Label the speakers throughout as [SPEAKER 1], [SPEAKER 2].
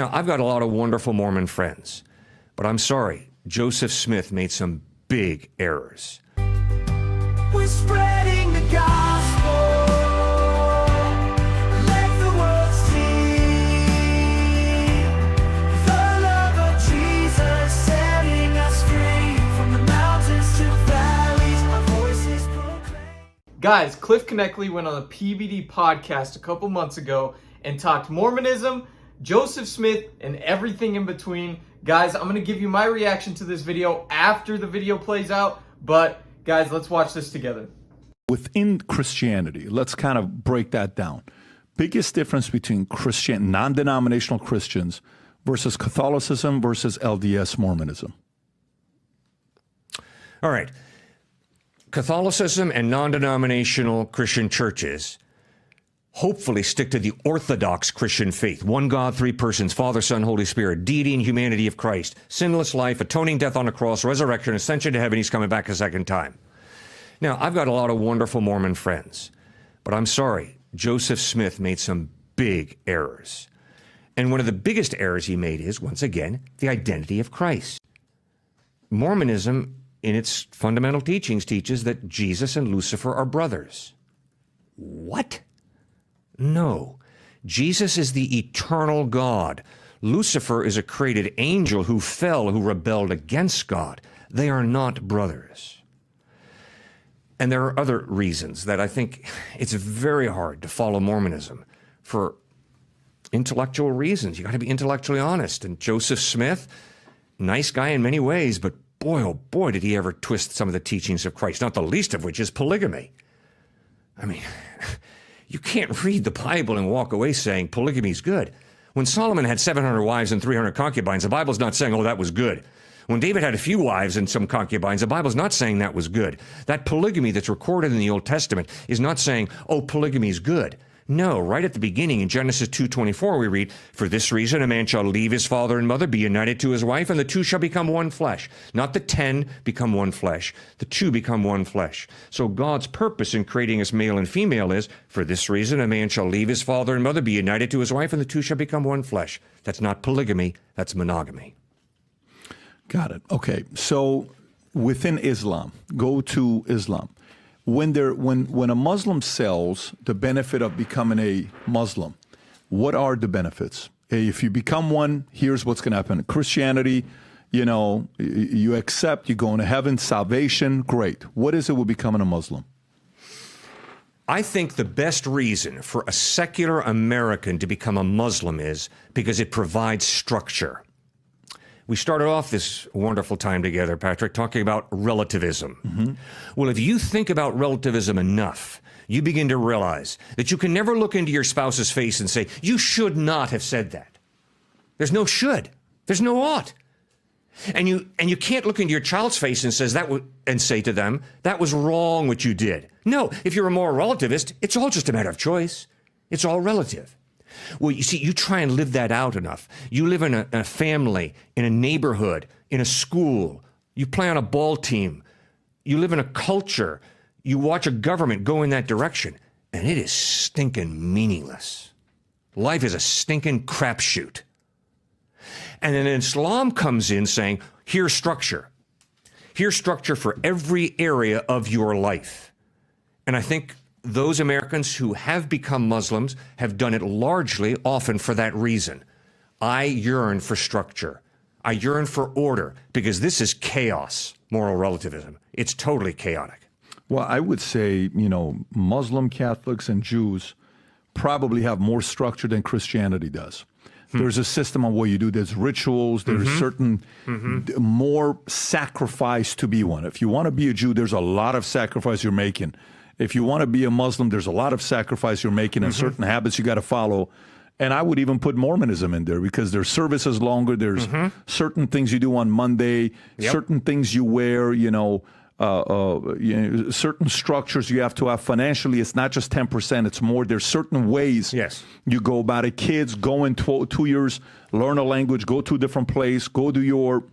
[SPEAKER 1] Now, I've got a lot of wonderful Mormon friends, but I'm sorry, Joseph Smith made some big errors.
[SPEAKER 2] We're spreading the gospel. Let the world see the love of Jesus setting us free from the mountains to valleys. Our voices proclaim.
[SPEAKER 3] Guys, Cliffe Knechtle went on the PBD Podcast a couple months ago and talked Mormonism, Joseph Smith, and everything in between. Guys, I'm going to give you my reaction to this video after the video plays out, but guys, let's watch this together.
[SPEAKER 4] Within Christianity, let's kind of break that down. Biggest difference between Christian, non-denominational Christians versus Catholicism versus LDS Mormonism.
[SPEAKER 1] All right. Catholicism and non-denominational Christian churches hopefully stick to the Orthodox Christian faith. One God, three persons, Father, Son, Holy Spirit, deity and humanity of Christ, sinless life, atoning death on the cross, resurrection, ascension to heaven, he's coming back a second time. Now, I've got a lot of wonderful Mormon friends, but I'm sorry, Joseph Smith made some big errors. And one of the biggest errors he made is, once again, the identity of Christ. Mormonism, in its fundamental teachings, teaches that Jesus and Lucifer are brothers. What? No. Jesus is the eternal God. Lucifer is a created angel who fell, who rebelled against God. They are not brothers. And there are other reasons that I think it's very hard to follow Mormonism for intellectual reasons. You got to be intellectually honest. And Joseph Smith, nice guy in many ways, but boy, oh boy, did he ever twist some of the teachings of Christ, not the least of which is polygamy. I mean, you can't read the Bible and walk away saying polygamy is good. When Solomon had 700 wives and 300 concubines, the Bible's not saying, oh, that was good. When David had a few wives and some concubines, the Bible's not saying that was good. That polygamy that's recorded in the Old Testament is not saying, oh, polygamy is good. No, right at the beginning in Genesis 2:24, we read, for this reason a man shall leave his father and mother, be united to his wife, and the two shall become one flesh. Not the 10 become one flesh, the two become one flesh. So God's purpose in creating us male and female is, for this reason a man shall leave his father and mother, be united to his wife, and the two shall become one flesh. That's not polygamy, that's monogamy.
[SPEAKER 4] Got it. Okay. So within Islam, go to Islam. When a Muslim sells the benefit of becoming a Muslim, what are the benefits? If you become one, here's what's going to happen. Christianity, you accept, you go into heaven, salvation, great. What is it with becoming a Muslim?
[SPEAKER 1] I think the best reason for a secular American to become a Muslim is because it provides structure. We started off this wonderful time together, Patrick, talking about relativism. Mm-hmm. Well, if you think about relativism enough, you begin to realize that you can never look into your spouse's face and say, you should not have said that. There's no should. There's no ought. And you can't look into your child's face and say to them, that was wrong what you did. No, if you're a moral relativist, it's all just a matter of choice. It's all relative. Well, you see, you try and live that out enough. You live in a family, in a neighborhood, in a school. You play on a ball team. You live in a culture. You watch a government go in that direction, and it is stinking meaningless. Life is a stinking crapshoot. And then Islam comes in saying, here's structure. Here's structure for every area of your life. And I think those Americans who have become Muslims have done it largely, often for that reason. I yearn for structure. I yearn for order, because this is chaos, moral relativism. It's totally chaotic.
[SPEAKER 4] Well, I would say, Muslim Catholics and Jews probably have more structure than Christianity does. There's a system on what you do. There's rituals. There's certain more sacrifice to be one. If you want to be a Jew, there's a lot of sacrifice you're making. If you want to be a Muslim, there's a lot of sacrifice you're making and certain habits you got to follow. And I would even put Mormonism in there because their service is longer. There's certain things you do on Monday, certain things you wear, certain structures you have to have financially. It's not just 10%, it's more. There's certain ways you go about it. Kids go in 2 years, learn a language, go to a different place, go to your,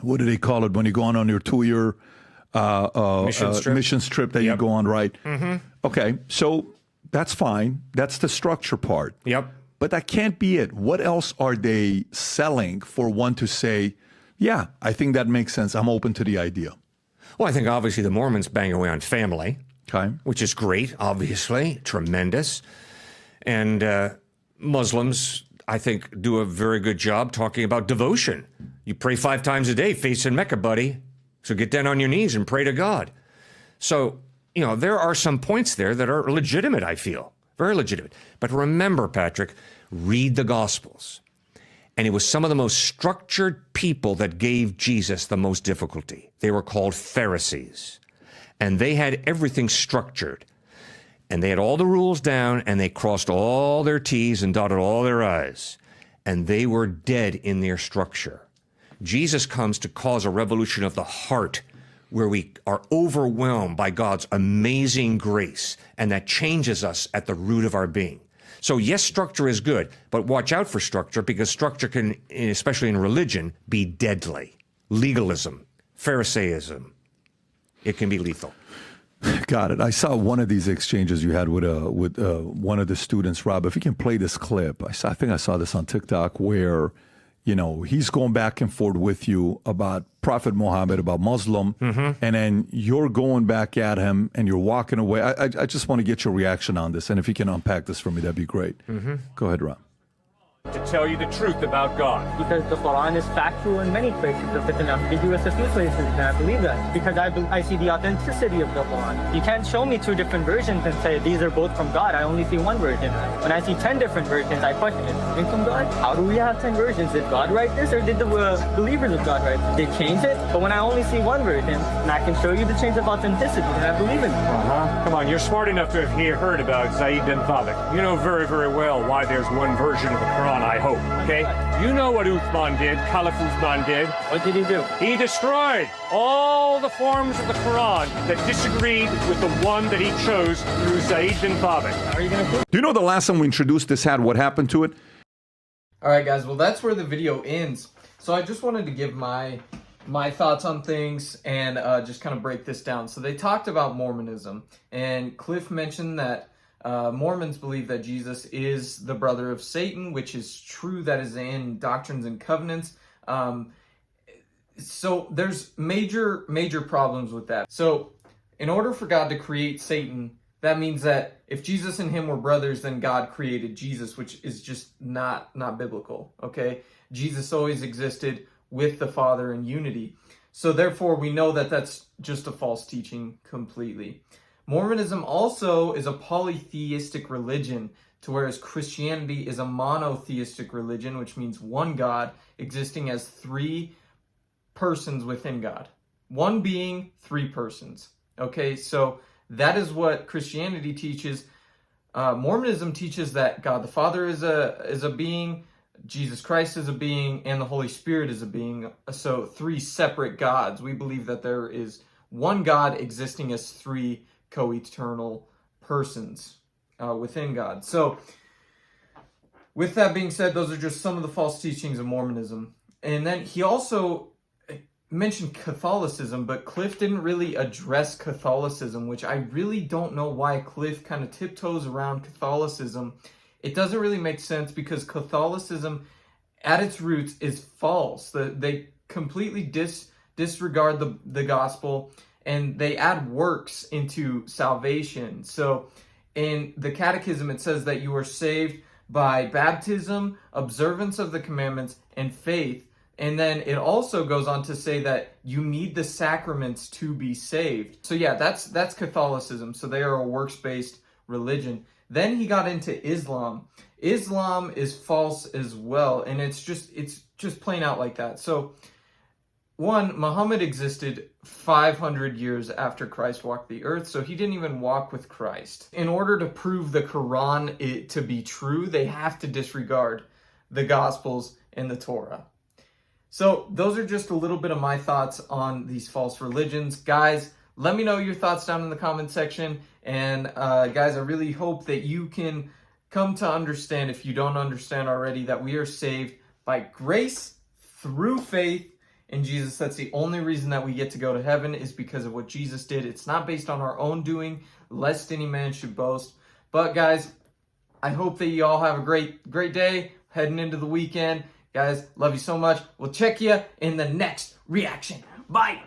[SPEAKER 4] what do they call it when you go on your 2-year missions trip that you go on, right? Okay, so that's fine. That's the structure part.
[SPEAKER 1] Yep.
[SPEAKER 4] But that can't be it. What else are they selling for one to say, yeah, I think that makes sense. I'm open to the idea.
[SPEAKER 1] Well, I think obviously the Mormons bang away on family,
[SPEAKER 4] Okay.
[SPEAKER 1] which is great, obviously, tremendous. And Muslims, I think, do a very good job talking about devotion. You pray 5 times a day, facing Mecca, buddy. So get down on your knees and pray to God. So, you know, there are some points there that are legitimate, I feel. Very legitimate. But remember, Patrick, read the Gospels. And it was some of the most structured people that gave Jesus the most difficulty. They were called Pharisees. And they had everything structured. And they had all the rules down, and they crossed all their T's and dotted all their I's. And they were dead in their structure. Jesus comes to cause a revolution of the heart where we are overwhelmed by God's amazing grace, and that changes us at the root of our being. So yes, structure is good, but watch out for structure, because structure can, especially in religion, be deadly. Legalism, Pharisaism, it can be lethal.
[SPEAKER 4] Got it. I saw one of these exchanges you had with one of the students, Rob. If you can play this clip, I think I saw this on TikTok where, you know, he's going back and forth with you about Prophet Muhammad, about Muslim, and then you're going back at him and you're walking away. I just want to get your reaction on this, and if you can unpack this for me, that'd be great. Go ahead, Rob.
[SPEAKER 5] To tell you the truth about God.
[SPEAKER 6] Because the Quran is factual in many places, if it's ambiguous in a few places, and I believe that. Because I see the authenticity of the Quran. You can't show me 2 different versions and say these are both from God. I only see one version. When I see 10 different versions, I question, is it coming from God? How do we have 10 versions? Did God write this, or did the believers of God write this? They changed it, but when I only see one version, and I can show you the change of authenticity, and I believe in it.
[SPEAKER 5] Come on, you're smart enough to have heard about Zayd bin Thabit. You know very, very well why there's one version of the Quran, I hope. Okay? You know what Uthman did, Caliph Uthman did.
[SPEAKER 6] What did he do?
[SPEAKER 5] He destroyed all the forms of the Quran that disagreed with the one that he chose through Zayd bin Thabit.
[SPEAKER 6] How are you going to prove?
[SPEAKER 4] Do you know the last time we introduced this ad, what happened to it?
[SPEAKER 3] All right, guys. Well, that's where the video ends. So I just wanted to give my thoughts on things and just kind of break this down. So they talked about Mormonism, and Cliffe mentioned that Mormons believe that Jesus is the brother of Satan, which is true. That is in Doctrines and Covenants. So there's major problems with that. So in order for God to create Satan, that means that if Jesus and him were brothers, then God created Jesus, which is just not biblical, okay? Jesus always existed with the Father in unity. So therefore, we know that that's just a false teaching completely. Mormonism also is a polytheistic religion, to whereas Christianity is a monotheistic religion, which means one God existing as 3 persons within God. One being, 3 persons. Okay, so that is what Christianity teaches. Mormonism teaches that God the Father is a being, Jesus Christ is a being, and the Holy Spirit is a being. So 3 separate gods. We believe that there is one God existing as 3 co-eternal persons within God. So with that being said, those are just some of the false teachings of Mormonism. And then he also mentioned Catholicism, but Cliffe didn't really address Catholicism, which I really don't know why Cliffe kind of tiptoes around Catholicism. It doesn't really make sense, because Catholicism at its roots is false. They completely disregard the gospel, and they add works into salvation. So in the Catechism, it says that you are saved by baptism, observance of the commandments, and faith. And then it also goes on to say that you need the sacraments to be saved. So yeah, that's Catholicism. So they are a works-based religion. Then he got into Islam. Islam is false as well, and it's just plain out like that. So one, Muhammad existed 500 years after Christ walked the earth, so he didn't even walk with Christ. In order to prove the Quran to be true, they have to disregard the Gospels and the Torah. So those are just a little bit of my thoughts on these false religions. Guys, let me know your thoughts down in the comment section. And guys, I really hope that you can come to understand, if you don't understand already, that we are saved by grace through faith in Jesus. That's the only reason that we get to go to heaven, is because of what Jesus did. It's not based on our own doing, lest any man should boast. But guys, I hope that you all have a great day heading into the weekend. Guys, love you so much. We'll check you in the next reaction. Bye.